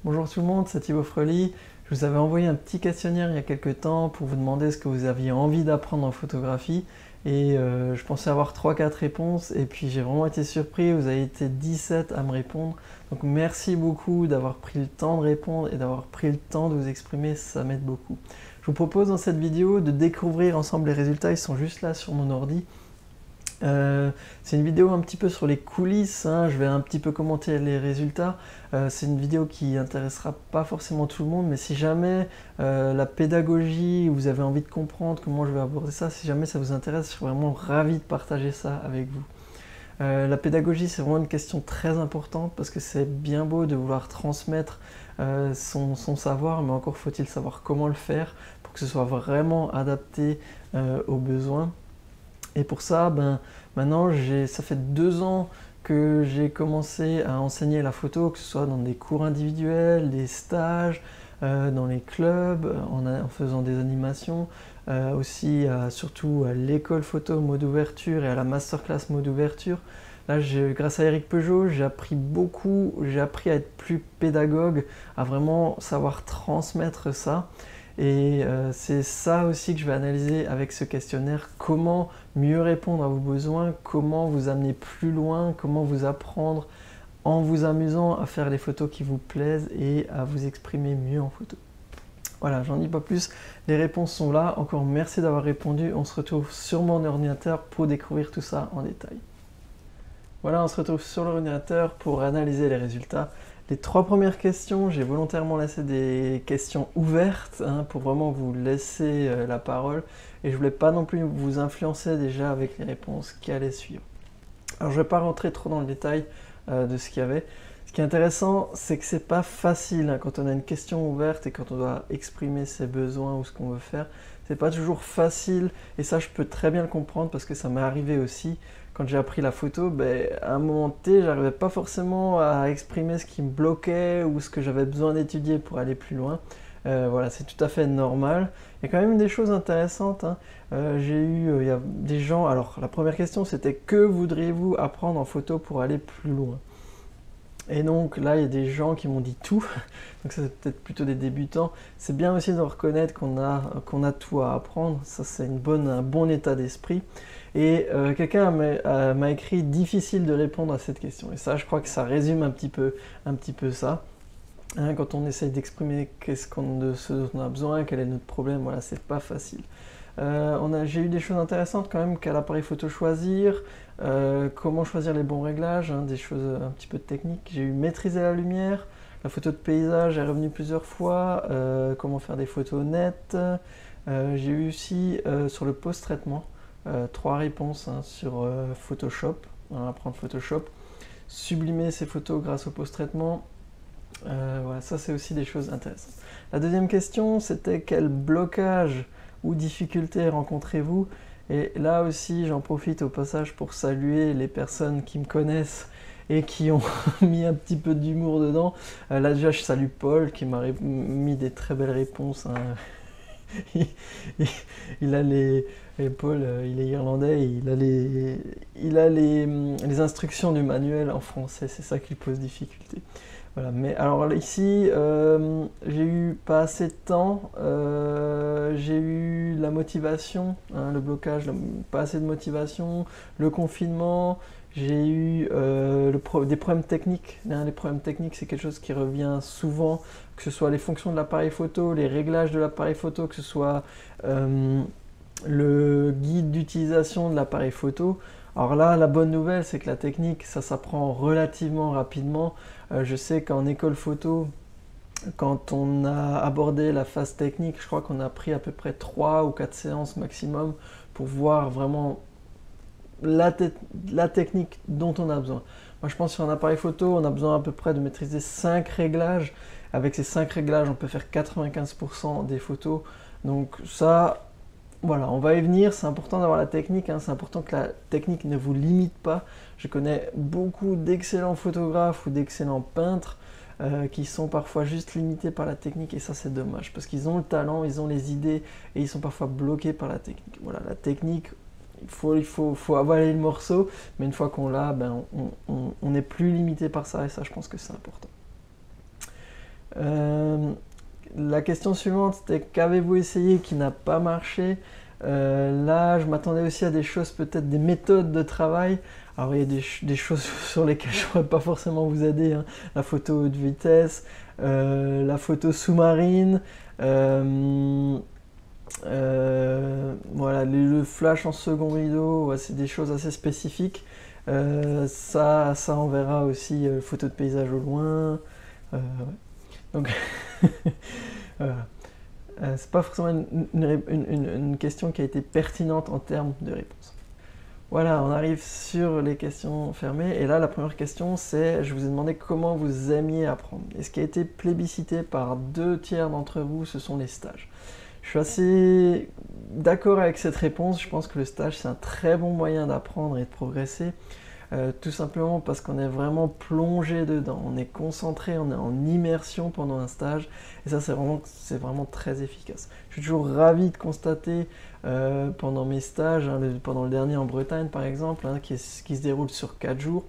Bonjour tout le monde, c'est Thibaut Frely. Je vous avais envoyé un petit questionnaire il y a quelques temps pour vous demander ce que vous aviez envie d'apprendre en photographie et je pensais avoir 3-4 réponses et puis j'ai vraiment été surpris, vous avez été 17 à me répondre. Donc merci beaucoup d'avoir pris le temps de répondre et d'avoir pris le temps de vous exprimer, ça m'aide beaucoup. Je vous propose dans cette vidéo de découvrir ensemble les résultats, ils sont juste là sur mon ordi. C'est une vidéo un petit peu sur les coulisses, hein. Je vais un petit peu commenter les résultats. C'est une vidéo qui intéressera pas forcément tout le monde, mais si jamais la pédagogie, vous avez envie de comprendre comment je vais aborder ça, si jamais ça vous intéresse, je suis vraiment ravi de partager ça avec vous. La pédagogie, c'est vraiment une question très importante parce que c'est bien beau de vouloir transmettre son savoir, mais encore faut-il savoir comment le faire pour que ce soit vraiment adapté aux besoins. Et pour ça, maintenant, ça fait 2 ans que j'ai commencé à enseigner la photo, que ce soit dans des cours individuels, des stages, dans les clubs, en faisant des animations, aussi surtout à l'école photo mode ouverture et à la masterclass mode ouverture. Là, grâce à Eric Peugeot, j'ai appris beaucoup, j'ai appris à être plus pédagogue, à vraiment savoir transmettre ça. Et c'est ça aussi que je vais analyser avec ce questionnaire, comment mieux répondre à vos besoins, comment vous amener plus loin, comment vous apprendre en vous amusant à faire les photos qui vous plaisent et à vous exprimer mieux en photo. Voilà, j'en dis pas plus, les réponses sont là, encore merci d'avoir répondu, on se retrouve sur mon ordinateur pour découvrir tout ça en détail. Voilà, on se retrouve sur l'ordinateur pour analyser les résultats. Les 3 premières questions, j'ai volontairement laissé des questions ouvertes pour vraiment vous laisser la parole et je voulais pas non plus vous influencer déjà avec les réponses qui allaient suivre. Alors je vais pas rentrer trop dans le détail de ce qu'il y avait. Ce qui est intéressant, c'est que c'est pas facile quand on a une question ouverte et quand on doit exprimer ses besoins ou ce qu'on veut faire. C'est pas toujours facile et ça je peux très bien le comprendre parce que ça m'est arrivé aussi. Quand j'ai appris la photo, à un moment T, j'arrivais pas forcément à exprimer ce qui me bloquait ou ce que j'avais besoin d'étudier pour aller plus loin. Voilà, c'est tout à fait normal. Il y a quand même des choses intéressantes. Il y a des gens. Alors, la première question, c'était que voudriez-vous apprendre en photo pour aller plus loin? Et donc là, il y a des gens qui m'ont dit tout, donc ça c'est peut-être plutôt des débutants. C'est bien aussi de reconnaître qu'on a tout à apprendre, ça c'est un bon état d'esprit. Et quelqu'un m'a écrit « difficile de répondre à cette question ». Et ça, je crois que ça résume un petit peu ça. Quand on essaye d'exprimer de ce dont on a besoin, quel est notre problème, voilà, c'est pas facile. J'ai eu des choses intéressantes quand même, quel appareil photo choisir, comment choisir les bons réglages, des choses un petit peu techniques. J'ai eu maîtriser la lumière, la photo de paysage est revenue plusieurs fois, comment faire des photos nettes. J'ai eu aussi sur le post-traitement, 3 réponses sur Photoshop, apprendre Photoshop, sublimer ses photos grâce au post-traitement. Voilà, ça c'est aussi des choses intéressantes. La deuxième question, c'était quel blocage ou difficultés rencontrez-vous? Et là aussi, j'en profite au passage pour saluer les personnes qui me connaissent et qui ont mis un petit peu d'humour dedans. Là déjà, je salue Paul qui m'a mis des très belles réponses. Il a Paul, il est irlandais, il a les instructions du manuel en français, c'est ça qui pose difficulté. Voilà, mais alors ici, j'ai eu pas assez de temps, j'ai eu la motivation, le blocage, pas assez de motivation, le confinement, j'ai eu des problèmes techniques. Les problèmes techniques, c'est quelque chose qui revient souvent, que ce soit les fonctions de l'appareil photo, les réglages de l'appareil photo, que ce soit le guide d'utilisation de l'appareil photo. Alors là, la bonne nouvelle, c'est que la technique, ça s'apprend relativement rapidement. Je sais qu'en école photo, quand on a abordé la phase technique, je crois qu'on a pris à peu près 3 ou 4 séances maximum pour voir vraiment la technique dont on a besoin. Moi, je pense que sur un appareil photo, on a besoin à peu près de maîtriser 5 réglages. Avec ces 5 réglages, on peut faire 95% des photos. Donc ça... Voilà, on va y venir, c'est important d'avoir la technique, c'est important que la technique ne vous limite pas. Je connais beaucoup d'excellents photographes ou d'excellents peintres qui sont parfois juste limités par la technique et ça c'est dommage parce qu'ils ont le talent, ils ont les idées et ils sont parfois bloqués par la technique. Voilà, la technique, il faut avaler le morceau, mais une fois qu'on l'a, on n'est plus limité par ça et ça je pense que c'est important. La question suivante, c'était qu'avez-vous essayé qui n'a pas marché? Là, je m'attendais aussi à des choses, peut-être des méthodes de travail. Alors, il y a des choses sur lesquelles je ne pourrais pas forcément vous aider, hein. La photo haute vitesse, la photo sous-marine, voilà, le flash en second rideau, ouais, c'est des choses assez spécifiques. Ça on verra aussi, photo de paysage au loin. Ouais. Donc, voilà. C'est pas forcément une question qui a été pertinente en termes de réponse. Voilà, on arrive sur les questions fermées. Et là, la première question, c'est, je vous ai demandé comment vous aimiez apprendre. Et ce qui a été plébiscité par 2/3 d'entre vous, ce sont les stages. Je suis assez d'accord avec cette réponse. Je pense que le stage, c'est un très bon moyen d'apprendre et de progresser. Tout simplement parce qu'on est vraiment plongé dedans, on est concentré, on est en immersion pendant un stage, et ça c'est vraiment très efficace. Je suis toujours ravi de constater pendant mes stages, hein, pendant le dernier en Bretagne par exemple, hein, qui se déroule sur 4 jours,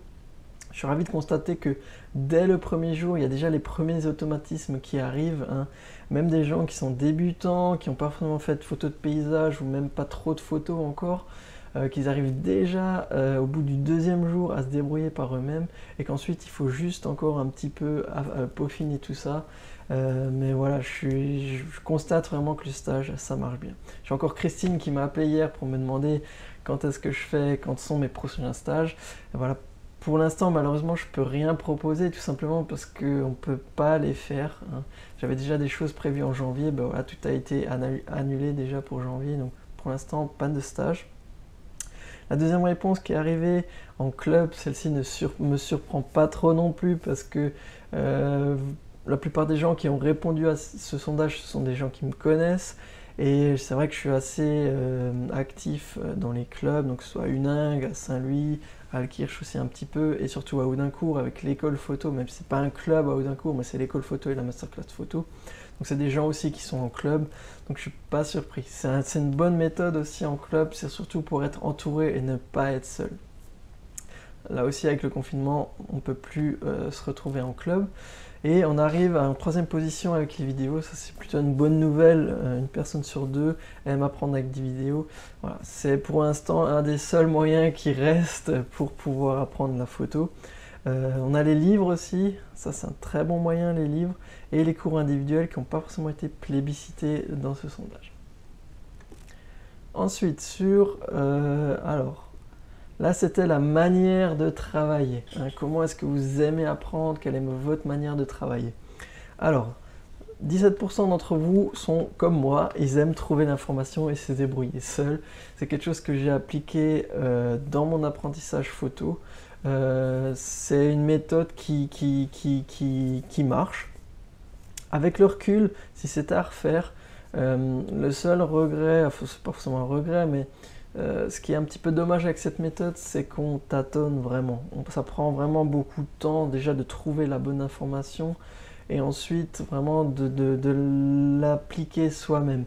je suis ravi de constater que dès le premier jour, il y a déjà les premiers automatismes qui arrivent, hein. Même des gens qui sont débutants, qui n'ont pas forcément fait de photos de paysage ou même pas trop de photos encore, qu'ils arrivent déjà au bout du 2e jour à se débrouiller par eux-mêmes, et qu'ensuite il faut juste encore un petit peu peaufiner tout ça. Mais voilà, je constate vraiment que le stage, ça marche bien. J'ai encore Christine qui m'a appelé hier pour me demander quand est-ce que je fais, quand sont mes prochains stages. Et voilà, pour l'instant, malheureusement, je ne peux rien proposer, tout simplement parce qu'on ne peut pas les faire, hein. J'avais déjà des choses prévues en janvier, ben voilà, tout a été annulé déjà pour janvier, donc pour l'instant, pas de stage. La deuxième réponse qui est arrivée en club, celle-ci ne me surprend pas trop non plus, parce que la plupart des gens qui ont répondu à ce sondage, ce sont des gens qui me connaissent, et c'est vrai que je suis assez actif dans les clubs, donc que ce soit à Huningue, à Saint-Louis, à Altkirch aussi un petit peu, et surtout à Audincourt avec l'école photo, même si c'est pas un club à Audincourt, mais c'est l'école photo et la masterclass photo. Donc c'est des gens aussi qui sont en club, donc je suis pas surpris. C'est une bonne méthode aussi en club, c'est surtout pour être entouré et ne pas être seul. Là aussi avec le confinement, on ne peut plus se retrouver en club. Et on arrive à une 3e position avec les vidéos, ça c'est plutôt une bonne nouvelle, une personne sur 2 aime apprendre avec des vidéos. Voilà, c'est pour l'instant un des seuls moyens qui reste pour pouvoir apprendre la photo. On a les livres aussi, ça c'est un très bon moyen, les livres, et les cours individuels qui n'ont pas forcément été plébiscités dans ce sondage. Ensuite, alors, là c'était la manière de travailler, hein. Comment est-ce que vous aimez apprendre? Quelle est votre manière de travailler? Alors, 17% d'entre vous sont comme moi, ils aiment trouver l'information et se débrouiller seuls. C'est quelque chose que j'ai appliqué dans mon apprentissage photo. C'est une méthode qui marche. Avec le recul, si c'était à refaire, le seul regret, enfin c'est pas forcément un regret, mais ce qui est un petit peu dommage avec cette méthode, c'est qu'on tâtonne vraiment. Ça prend vraiment beaucoup de temps déjà de trouver la bonne information, et ensuite vraiment de l'appliquer soi-même.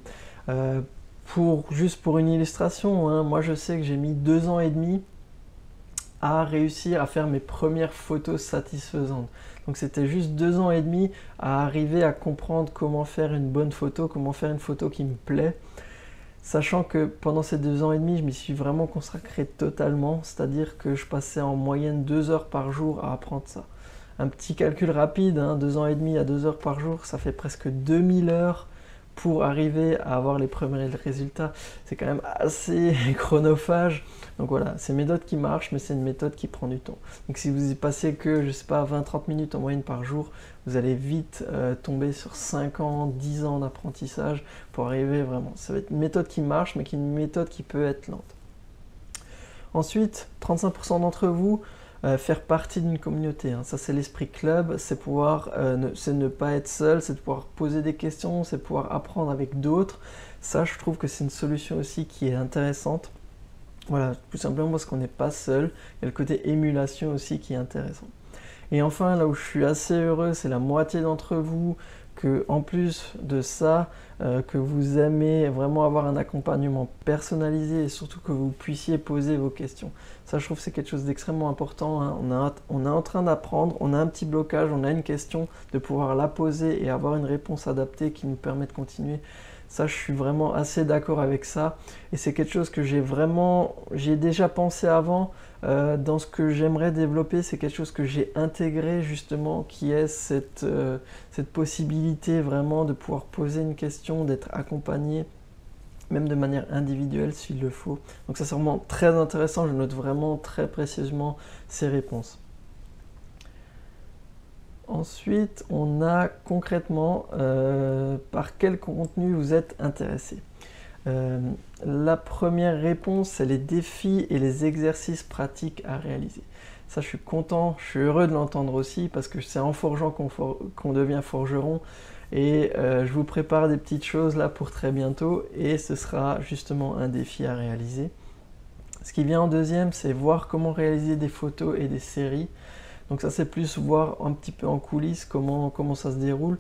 Juste pour une illustration, hein, moi je sais que j'ai mis 2 ans et demi à réussir à faire mes premières photos satisfaisantes. Donc c'était juste 2 ans et demi à arriver à comprendre comment faire une bonne photo, comment faire une photo qui me plaît. Sachant que pendant ces 2 ans et demi, je m'y suis vraiment consacré totalement, c'est-à-dire que je passais en moyenne 2 heures par jour à apprendre ça. Un petit calcul rapide, hein, 2 ans et demi à 2 heures par jour, ça fait presque 2000 heures pour arriver à avoir les premiers résultats. C'est quand même assez chronophage. Donc voilà, c'est une méthode qui marche, mais c'est une méthode qui prend du temps. Donc si vous y passez que, je sais pas, 20-30 minutes en moyenne par jour, vous allez vite tomber sur 5 ans, 10 ans d'apprentissage pour arriver vraiment. Ça va être une méthode qui marche, mais qui est une méthode qui peut être lente. Ensuite, 35% d'entre vous, faire partie d'une communauté, hein. Ça c'est l'esprit club, c'est ne pas être seul, c'est de pouvoir poser des questions, c'est de pouvoir apprendre avec d'autres. Ça, je trouve que c'est une solution aussi qui est intéressante. Voilà, tout simplement parce qu'on n'est pas seul. Il y a le côté émulation aussi qui est intéressant. Et enfin, là où je suis assez heureux, c'est la moitié d'entre vous que en plus de ça, que vous aimez vraiment avoir un accompagnement personnalisé et surtout que vous puissiez poser vos questions. Ça, je trouve que c'est quelque chose d'extrêmement important, hein. On est en train d'apprendre, on a un petit blocage, on a une question, de pouvoir la poser et avoir une réponse adaptée qui nous permet de continuer. Ça, je suis vraiment assez d'accord avec ça. Et c'est quelque chose que j'ai déjà pensé avant. Dans ce que j'aimerais développer, c'est quelque chose que j'ai intégré justement, qui est cette possibilité vraiment de pouvoir poser une question, d'être accompagné, même de manière individuelle s'il le faut. Donc ça, c'est vraiment très intéressant. Je note vraiment très précisément ces réponses. Ensuite, on a concrètement par quel contenu vous êtes intéressé. La première réponse, c'est les défis et les exercices pratiques à réaliser. Ça, je suis content, je suis heureux de l'entendre aussi parce que c'est en forgeant qu'on devient forgeron. Et je vous prépare des petites choses là pour très bientôt et ce sera justement un défi à réaliser. Ce qui vient en deuxième, c'est voir comment réaliser des photos et des séries. Donc ça, c'est plus voir un petit peu en coulisses comment ça se déroule.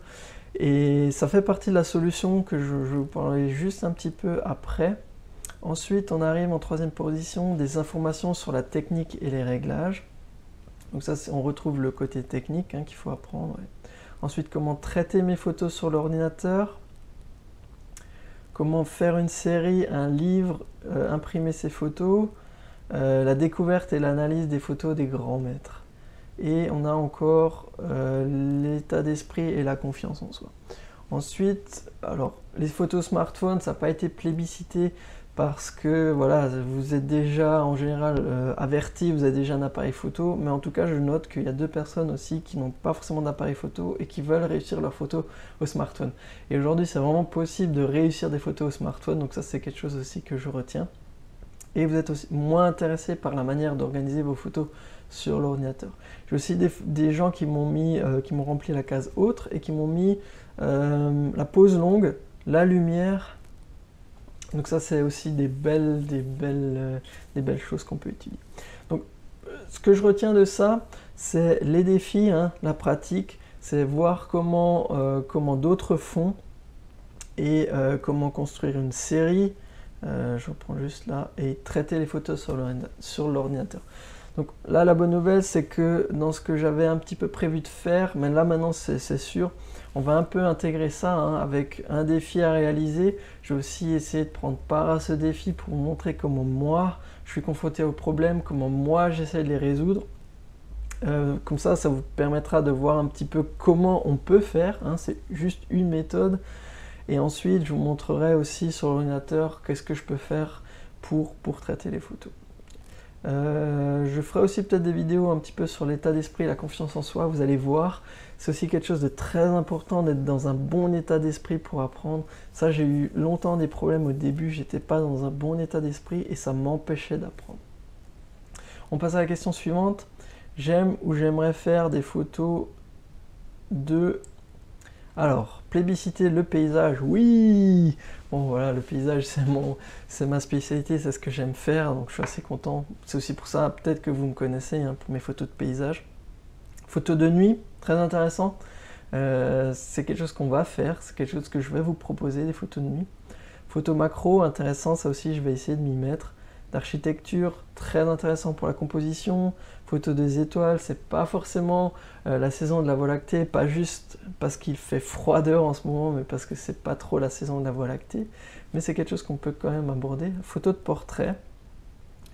Et ça fait partie de la solution que je vais vous parler juste un petit peu après. Ensuite, on arrive en troisième position, des informations sur la technique et les réglages. Donc ça, on retrouve le côté technique qu'il faut apprendre. Ensuite, comment traiter mes photos sur l'ordinateur. Comment faire une série, un livre, imprimer ses photos. La découverte et l'analyse des photos des grands maîtres. Et on a encore l'état d'esprit et la confiance en soi. Ensuite, alors les photos smartphone, ça n'a pas été plébiscité parce que voilà, vous êtes déjà en général averti, vous avez déjà un appareil photo, mais en tout cas je note qu'il y a 2 personnes aussi qui n'ont pas forcément d'appareil photo et qui veulent réussir leurs photos au smartphone. Et aujourd'hui c'est vraiment possible de réussir des photos au smartphone, donc ça c'est quelque chose aussi que je retiens. Et vous êtes aussi moins intéressé par la manière d'organiser vos photos sur l'ordinateur. J'ai aussi des gens qui m'ont rempli la case autre et qui m'ont mis la pause longue, la lumière. Donc ça c'est aussi des belles choses qu'on peut utiliser. Donc ce que je retiens de ça, c'est les défis, la pratique, c'est voir comment d'autres font et comment construire une série. Je reprends juste là et traiter les photos sur l'ordinateur. Donc là, la bonne nouvelle, c'est que dans ce que j'avais un petit peu prévu de faire, mais là maintenant c'est sûr, on va un peu intégrer ça avec un défi à réaliser. Je vais aussi essayer de prendre part à ce défi pour vous montrer comment moi je suis confronté aux problèmes, comment moi j'essaie de les résoudre. Comme ça vous permettra de voir un petit peu comment on peut faire, c'est juste une méthode. Et ensuite, je vous montrerai aussi sur l'ordinateur qu'est-ce que je peux faire pour traiter les photos. Je ferai aussi peut-être des vidéos un petit peu sur l'état d'esprit et la confiance en soi, vous allez voir. C'est aussi quelque chose de très important d'être dans un bon état d'esprit pour apprendre. Ça, j'ai eu longtemps des problèmes au début, j'étais pas dans un bon état d'esprit et ça m'empêchait d'apprendre. On passe à la question suivante. J'aime ou j'aimerais faire des photos de... Alors, plébisciter le paysage, oui! Bon voilà, le paysage c'est ma spécialité, c'est ce que j'aime faire, donc je suis assez content. C'est aussi pour ça, peut-être que vous me connaissez, pour mes photos de paysage. Photos de nuit, très intéressant. C'est quelque chose qu'on va faire, c'est quelque chose que je vais vous proposer, des photos de nuit. Photos macro, intéressant, ça aussi je vais essayer de m'y mettre. D'architecture, très intéressant pour la composition. Photos des étoiles, c'est pas forcément la saison de la Voie lactée, pas juste parce qu'il fait froideur en ce moment, mais parce que c'est pas trop la saison de la Voie lactée. Mais c'est quelque chose qu'on peut quand même aborder. Photos de portrait,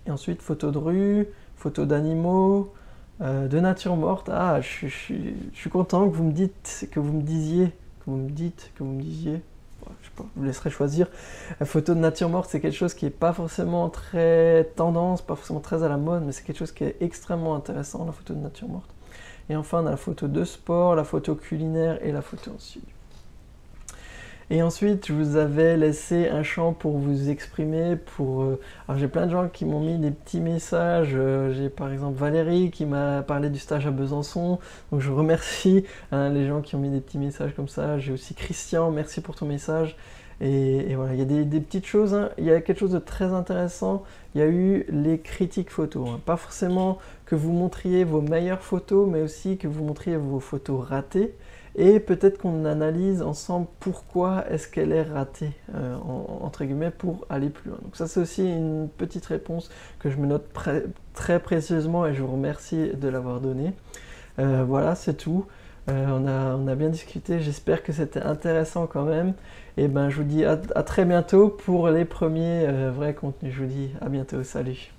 et ensuite photos de rue, photos d'animaux, de nature morte. Ah, je suis content que vous me disiez, je sais pas, je vous laisserai choisir. La photo de nature morte, c'est quelque chose qui n'est pas forcément très tendance, pas forcément très à la mode, mais c'est quelque chose qui est extrêmement intéressant, la photo de nature morte. Et enfin, on a la photo de sport, la photo culinaire et la photo en studio. Et ensuite, je vous avais laissé un champ pour vous exprimer. Alors j'ai plein de gens qui m'ont mis des petits messages. J'ai par exemple Valérie qui m'a parlé du stage à Besançon. Donc je remercie les gens qui ont mis des petits messages comme ça. J'ai aussi Christian, merci pour ton message. Et voilà, il y a des petites choses. Il y a quelque chose de très intéressant. Il y a eu les critiques photos. Pas forcément que vous montriez vos meilleures photos, mais aussi que vous montriez vos photos ratées. et peut-être qu'on analyse ensemble pourquoi est-ce qu'elle est ratée, entre guillemets, pour aller plus loin. Donc ça, c'est aussi une petite réponse que je me note très précieusement et je vous remercie de l'avoir donnée. Voilà, c'est tout. On a bien discuté, j'espère que c'était intéressant quand même. Et ben, je vous dis à très bientôt pour les premiers vrais contenus. Je vous dis à bientôt, salut.